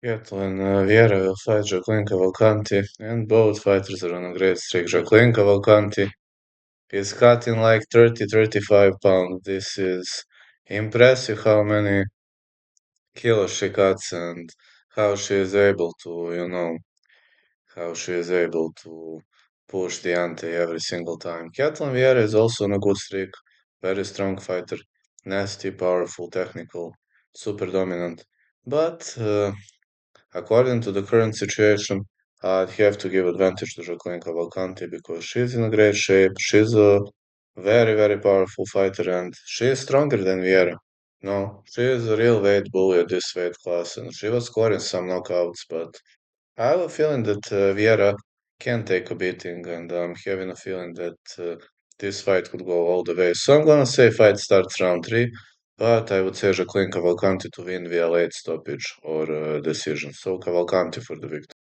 Caitlin Vieira will fight Jacqueline Cavalcanti, and both fighters are on a great streak. Jacqueline Cavalcanti is cutting like 30-35 pounds. This is impressive how many kilos she cuts and how she is able to, how she is able to push the ante every single time. Caitlin Vieira is also on a good streak, very strong fighter, nasty, powerful, technical, super dominant. But according to the current situation, I'd have to give advantage to Jacqueline Cavalcanti because she's in a great shape. She's a very, very powerful fighter and she is stronger than Vieira. No, she is a real weight bully at this weight class and she was scoring some knockouts, but I have a feeling that Vieira can take a beating and I'm having a feeling that this fight could go all the way. So I'm gonna say fight starts round 3, but I would say Jacqueline Cavalcanti to win via late stoppage or decision. So Cavalcanti for the victory.